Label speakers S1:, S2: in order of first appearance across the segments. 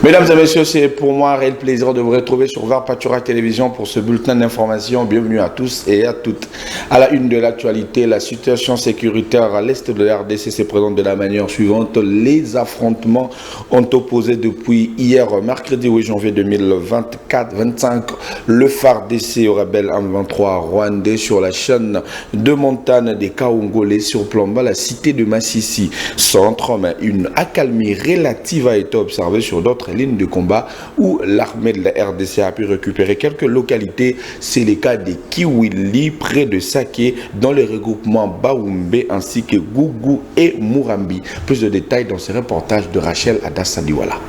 S1: Mesdames et messieurs, c'est pour moi un réel plaisir de vous retrouver sur VAR Pâtura Télévision pour ce bulletin d'information. Bienvenue à tous et à toutes. À la une de l'actualité, la situation sécuritaire à l'est de la RDC se présente de la manière suivante. Les affrontements ont opposé depuis hier, mercredi 8 janvier 2024-25, le FARDC au rebelle M23 rwandais sur la chaîne de montagne des Kaongolais surplombant la cité de Massissi centre, mais une accalmie relative a été observée sur d'autres lignes de combat où l'armée de la RDC a pu récupérer quelques localités. C'est le cas de Kiwili près de Saké dans les regroupements Baoumbe ainsi que Gougou et Murambi. Plus de détails dans ce reportage de Rachel Adassadiwala.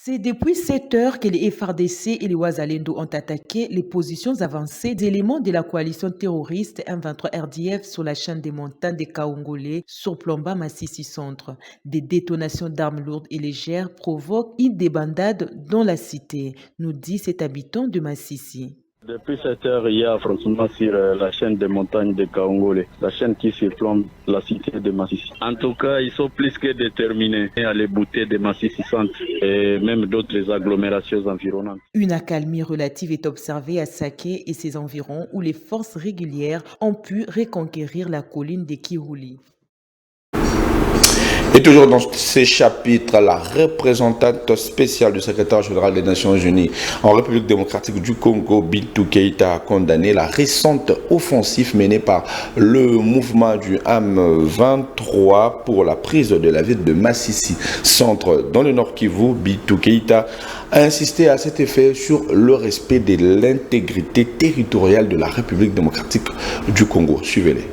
S2: C'est depuis 7 heures que les FARDC et les Ouazalendo ont attaqué les positions avancées d'éléments de la coalition terroriste M23 RDF sur la chaîne des montagnes des Kaongolais surplombant Massissi centre. Des détonations d'armes lourdes et légères provoquent une débandade dans la cité, nous dit cet habitant de Massissi.
S3: Depuis 7 heures, il y a affrontement sur la chaîne des montagnes de Kaongolais, la chaîne qui surplombe la cité de Massissi. En tout cas, ils sont plus que déterminés à les bouter de Massissi centre et même d'autres agglomérations environnantes.
S2: Une accalmie relative est observée à Saké et ses environs où les forces régulières ont pu reconquérir la colline de Kiwili.
S1: Et toujours dans ces chapitres, la représentante spéciale du secrétaire général des Nations Unies en République démocratique du Congo, Bintou Keïta, a condamné la récente offensive menée par le mouvement du M23 pour la prise de la ville de Massissi centre dans le Nord Kivu. Bintou Keïta a insisté à cet effet sur le respect de l'intégrité territoriale de la République démocratique du Congo. Suivez-les.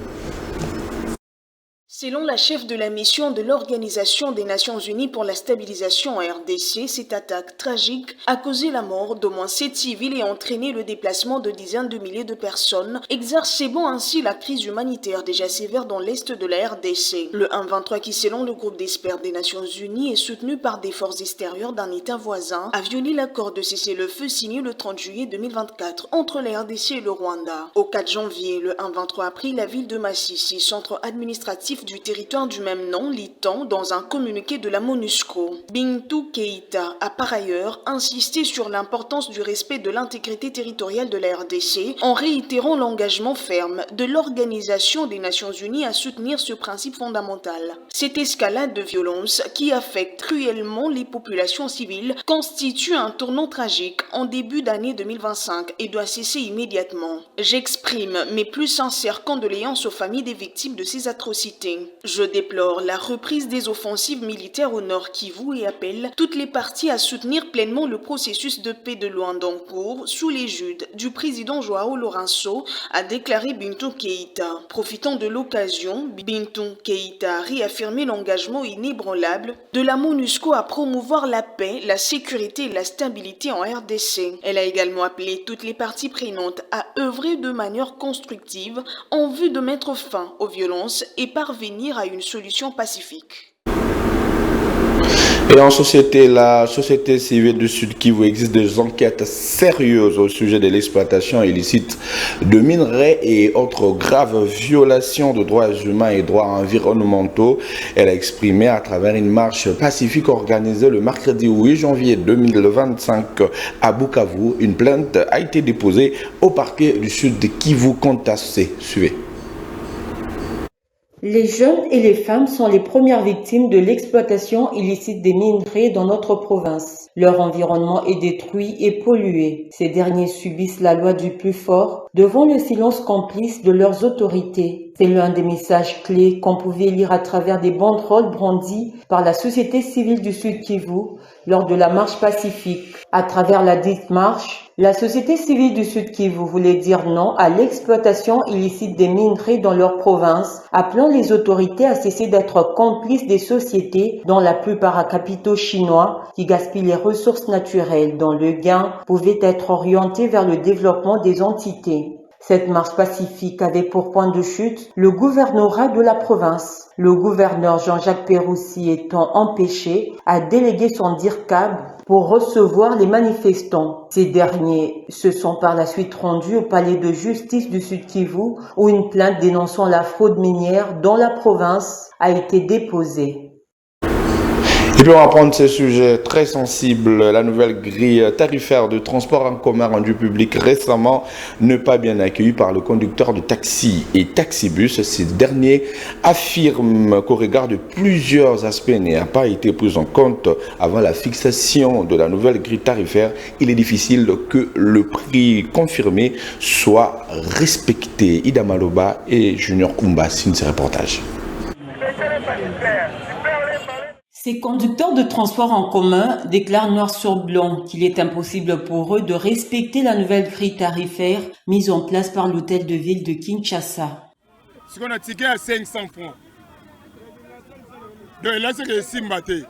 S4: Selon la chef de la mission de l'Organisation des Nations Unies pour la stabilisation en RDC, cette attaque tragique a causé la mort d'au moins 7 civils et entraîné le déplacement de dizaines de milliers de personnes, exacerbant ainsi la crise humanitaire déjà sévère dans l'est de la RDC. Le M23 qui, selon le groupe d'experts des Nations Unies, est soutenu par des forces extérieures d'un État voisin, a violé l'accord de cessez-le-feu signé le 30 juillet 2024 entre la RDC et le Rwanda. Au 4 janvier, le M23 a pris la ville de Massissi, centre administratif du territoire du même nom, lit-on dans un communiqué de la MONUSCO. Bintou Keïta a par ailleurs insisté sur l'importance du respect de l'intégrité territoriale de la RDC en réitérant l'engagement ferme de l'Organisation des Nations Unies à soutenir ce principe fondamental. Cette escalade de violence qui affecte cruellement les populations civiles constitue un tournant tragique en début d'année 2025 et doit cesser immédiatement. J'exprime mes plus sincères condoléances aux familles des victimes de ces atrocités. Je déplore la reprise des offensives militaires au Nord Kivu et appelle toutes les parties à soutenir pleinement le processus de paix de Luanda en cours sous l'égide du président Joao Lourenço, a déclaré Bintou Keïta. Profitant de l'occasion, Bintou Keïta a réaffirmé l'engagement inébranlable de la MONUSCO à promouvoir la paix, la sécurité et la stabilité en RDC. Elle a également appelé toutes les parties prenantes à œuvrer de manière constructive en vue de mettre fin aux violences et parvenir à une solution pacifique.
S1: Et en société, la société civile du Sud Kivu existe des enquêtes sérieuses au sujet de l'exploitation illicite de minerais et autres graves violations de droits humains et droits environnementaux. Elle a exprimé à travers une marche pacifique organisée le mercredi 8 janvier 2025 à Bukavu. Une plainte a été déposée au parquet du Sud de Kivu contre AC. Suivez.
S5: Les jeunes et les femmes sont les premières victimes de l'exploitation illicite des minerais dans notre province. Leur environnement est détruit et pollué. Ces derniers subissent la loi du plus fort devant le silence complice de leurs autorités. C'est l'un des messages clés qu'on pouvait lire à travers des banderoles brandies par la société civile du Sud Kivu lors de la marche pacifique. À travers la dite marche, la société civile du Sud Kivu voulait dire non à l'exploitation illicite des minerais dans leur province, appelant les autorités à cesser d'être complices des sociétés, dont la plupart à capitaux chinois, qui gaspillent les ressources naturelles dont le gain pouvait être orienté vers le développement des entités. Cette marche pacifique avait pour point de chute le gouvernorat de la province. Le gouverneur Jean-Jacques Peroussi étant empêché à déléguer son DIRCAB pour recevoir les manifestants. Ces derniers se sont par la suite rendus au palais de justice du Sud Kivu où une plainte dénonçant la fraude minière dans la province a été déposée.
S1: Et puis on va prendre ce sujet très sensible, la nouvelle grille tarifaire de transport en commun rendue publique récemment, ne pas bien accueillie par le conducteur de taxi et taxibus. Ces derniers affirment qu'au regard de plusieurs aspects n'a pas été pris en compte avant la fixation de la nouvelle grille tarifaire. Il est difficile que le prix confirmé soit respecté. Ida Maloba et Junior Kumba signent ce reportage.
S5: Ces conducteurs de transport en commun déclarent noir sur blanc qu'il est impossible pour eux de respecter la nouvelle grille tarifaire mise en place par l'hôtel de ville de Kinshasa.
S6: Si on a ticket à 500 francs, donc là c'est que Simbaté.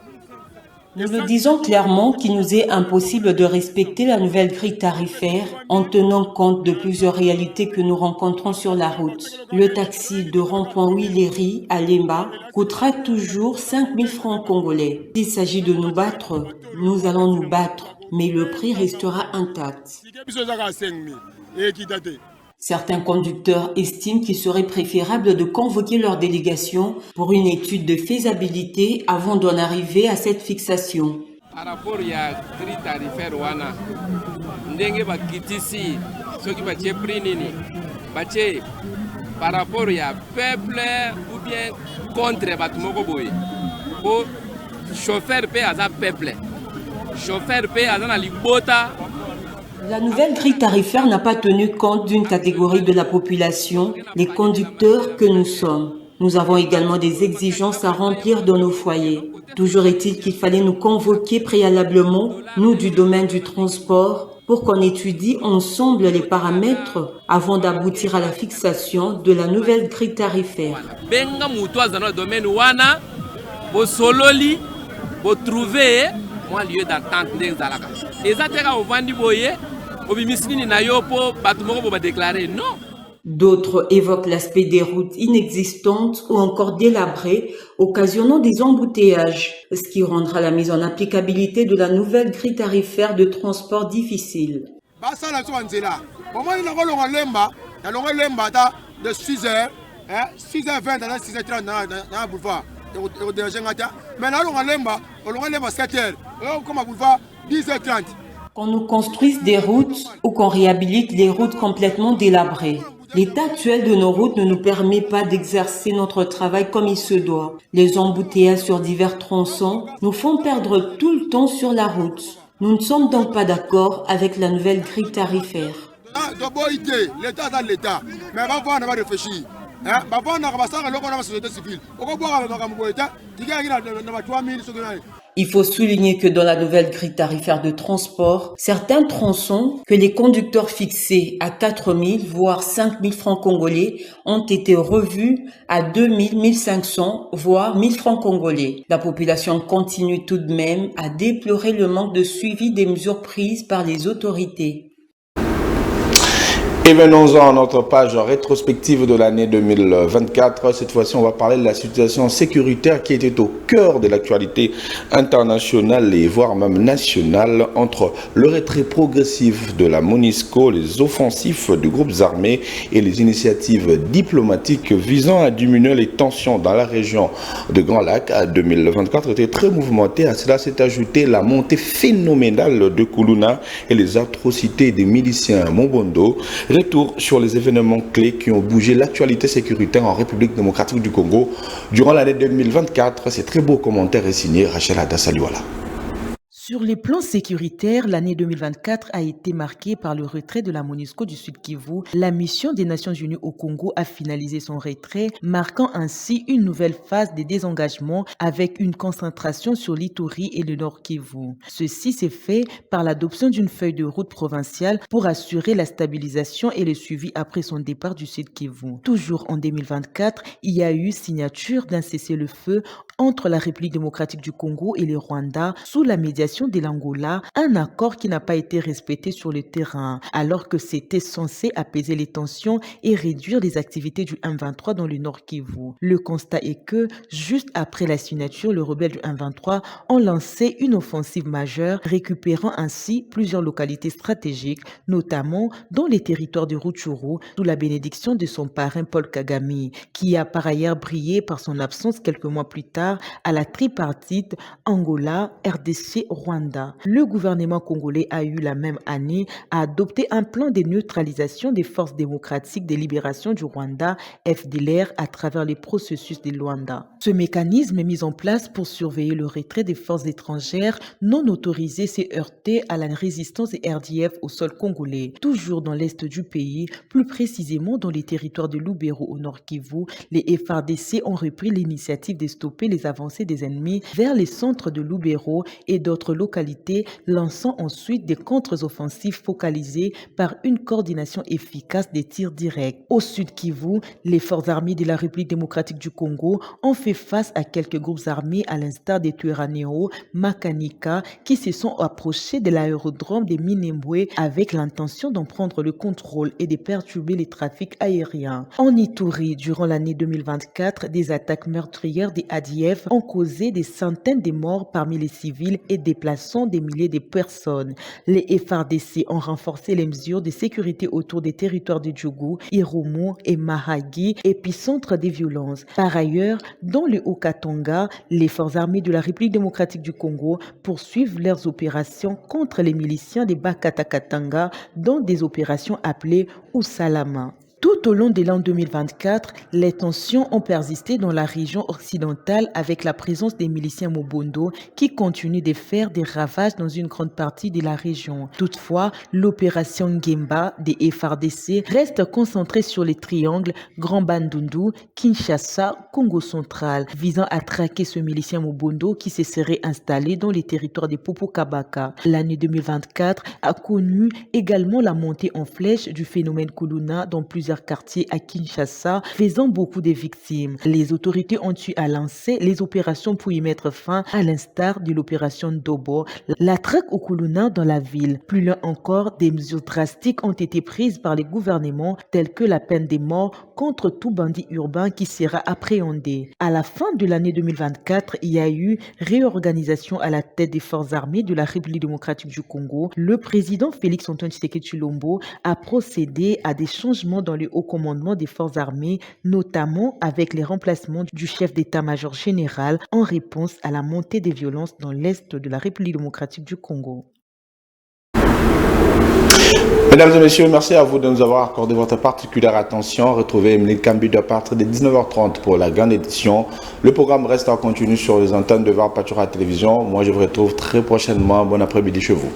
S5: Nous le disons clairement qu'il nous est impossible de respecter la nouvelle grille tarifaire en tenant compte de plusieurs réalités que nous rencontrons sur la route. Le taxi de rond-point Willery à Lemba coûtera toujours 5 000 francs congolais. S'il s'agit de nous battre, nous allons nous battre, mais le prix restera intact. Certains conducteurs estiment qu'il serait préférable de convoquer leur délégation pour une étude de faisabilité avant d'en arriver à cette fixation.
S7: Par rapport à la grille tarifaire, par rapport au peuple ou bien contre Batmokoboy, chauffeur paye à un peuple, chauffeur paye à un libota.
S5: La nouvelle grille tarifaire n'a pas tenu compte d'une catégorie de la population, les conducteurs que nous sommes. Nous avons également des exigences à remplir dans nos foyers. Toujours est-il qu'il fallait nous convoquer préalablement, nous du domaine du transport, pour qu'on étudie ensemble les paramètres avant d'aboutir à la fixation de la nouvelle grille tarifaire. D'autres évoquent l'aspect des routes inexistantes ou encore délabrées, occasionnant des embouteillages, ce qui rendra la mise en applicabilité de la nouvelle grille tarifaire de transport difficile.
S6: De 6h, 6h20 à 6h30 dans le boulevard. Mais là, on a 7h, comme à boulevard 10h30.
S5: Qu'on nous construise des routes ou qu'on réhabilite les routes complètement délabrées. L'état actuel de nos routes ne nous permet pas d'exercer notre travail comme il se doit. Les embouteillages sur divers tronçons nous font perdre tout le temps sur la route. Nous ne sommes donc pas d'accord avec la nouvelle grille tarifaire.
S6: L'État dans l'État, mais avant on va réfléchir.
S5: Il faut souligner que dans la nouvelle grille tarifaire de transport, certains tronçons que les conducteurs fixaient à 4 000 voire 5 000 francs congolais ont été revus à 2 000, 1 500 voire 1 000 francs congolais. La population continue tout de même à déplorer le manque de suivi des mesures prises par les autorités.
S1: Et venons-en à notre page rétrospective de l'année 2024. Cette fois-ci, on va parler de la situation sécuritaire qui était au cœur de l'actualité internationale et voire même nationale entre le retrait progressif de la MONUSCO, les offensifs de groupes armés et les initiatives diplomatiques visant à diminuer les tensions dans la région de Grand Lac. 2024 était très mouvementé. À cela s'est ajouté la montée phénoménale de Kuluna et les atrocités des miliciens Mobondo. Retour sur les événements clés qui ont bougé l'actualité sécuritaire en République démocratique du Congo durant l'année 2024. Ces très beaux commentaires est signé Rachel Adasaliwala.
S2: Sur les plans sécuritaires, l'année 2024 a été marquée par le retrait de la MONUSCO du Sud Kivu. La mission des Nations Unies au Congo a finalisé son retrait, marquant ainsi une nouvelle phase de désengagement avec une concentration sur l'Ituri et le Nord Kivu. Ceci s'est fait par l'adoption d'une feuille de route provinciale pour assurer la stabilisation et le suivi après son départ du Sud Kivu. Toujours en 2024, il y a eu signature d'un cessez-le-feu entre la République démocratique du Congo et le Rwanda sous la médiation de l'Angola, un accord qui n'a pas été respecté sur le terrain, alors que c'était censé apaiser les tensions et réduire les activités du M23 dans le Nord Kivu. Le constat est que, juste après la signature, les rebelles du M23 ont lancé une offensive majeure, récupérant ainsi plusieurs localités stratégiques, notamment dans les territoires de Rutshuru, sous la bénédiction de son parrain Paul Kagame, qui a par ailleurs brillé par son absence quelques mois plus tard égard à la tripartite Angola, RDC, Rwanda. Le gouvernement congolais a eu la même année à adopter un plan de neutralisation des forces démocratiques de libération du Rwanda, FDLR, à travers les processus de Luanda. Ce mécanisme est mis en place pour surveiller le retrait des forces étrangères non autorisées s'est heurté à la résistance des RDF au sol congolais. Toujours dans l'est du pays, plus précisément dans les territoires de Lubero au nord Kivu, les FARDC ont repris l'initiative de stopper les avancées des ennemis vers les centres de Lubero et d'autres localités, lançant ensuite des contre-offensives focalisées par une coordination efficace des tirs directs. Au sud Kivu, les forces armées de la République démocratique du Congo ont fait face à quelques groupes armés à l'instar des Twiraneho, Makanika, qui se sont approchés de l'aérodrome de Minembwe avec l'intention d'en prendre le contrôle et de perturber les trafics aériens. En Ituri, durant l'année 2024, des attaques meurtrières des ADF ont causé des centaines de morts parmi les civils et déplaçant des milliers de personnes. Les FARDC ont renforcé les mesures de sécurité autour des territoires de Djougou, Irumu et Mahagi, épicentre des violences. Par ailleurs, dans le Haut-Katanga, les forces armées de la République démocratique du Congo poursuivent leurs opérations contre les miliciens des Bakata-Katanga dans des opérations appelées Usalama. Tout au long de l'an 2024, les tensions ont persisté dans la région occidentale avec la présence des miliciens Mobondo qui continuent de faire des ravages dans une grande partie de la région. Toutefois, l'opération Ngemba des FARDC reste concentrée sur les triangles Grand Bandundu, Kinshasa, Congo central, visant à traquer ce milicien Mobondo qui se serait installé dans les territoires de Popo-Kabaka. L'année 2024 a connu également la montée en flèche du phénomène Kuluna dans plusieurs quartiers à Kinshasa, faisant beaucoup de victimes. Les autorités ont eu à lancer les opérations pour y mettre fin, à l'instar de l'opération Dobo, la traque au Kuluna dans la ville. Plus loin encore, des mesures drastiques ont été prises par les gouvernements, telles que la peine de mort contre tout bandit urbain qui sera appréhendé. À la fin de l'année 2024, il y a eu réorganisation à la tête des forces armées de la République démocratique du Congo. Le président Félix-Antoine Tshisekedi Tshilombo a procédé à des changements dans le haut commandement des forces armées, notamment avec les remplacements du chef d'état-major général en réponse à la montée des violences dans l'est de la République démocratique du Congo.
S1: Mesdames et messieurs, merci à vous de nous avoir accordé votre particulière attention. Retrouvez Emeline Kambi à partir de 19h30 pour la grande édition. Le programme reste en continu sur les antennes de VAR Pachora Télévision. Moi, je vous retrouve très prochainement. Bon après-midi chez vous.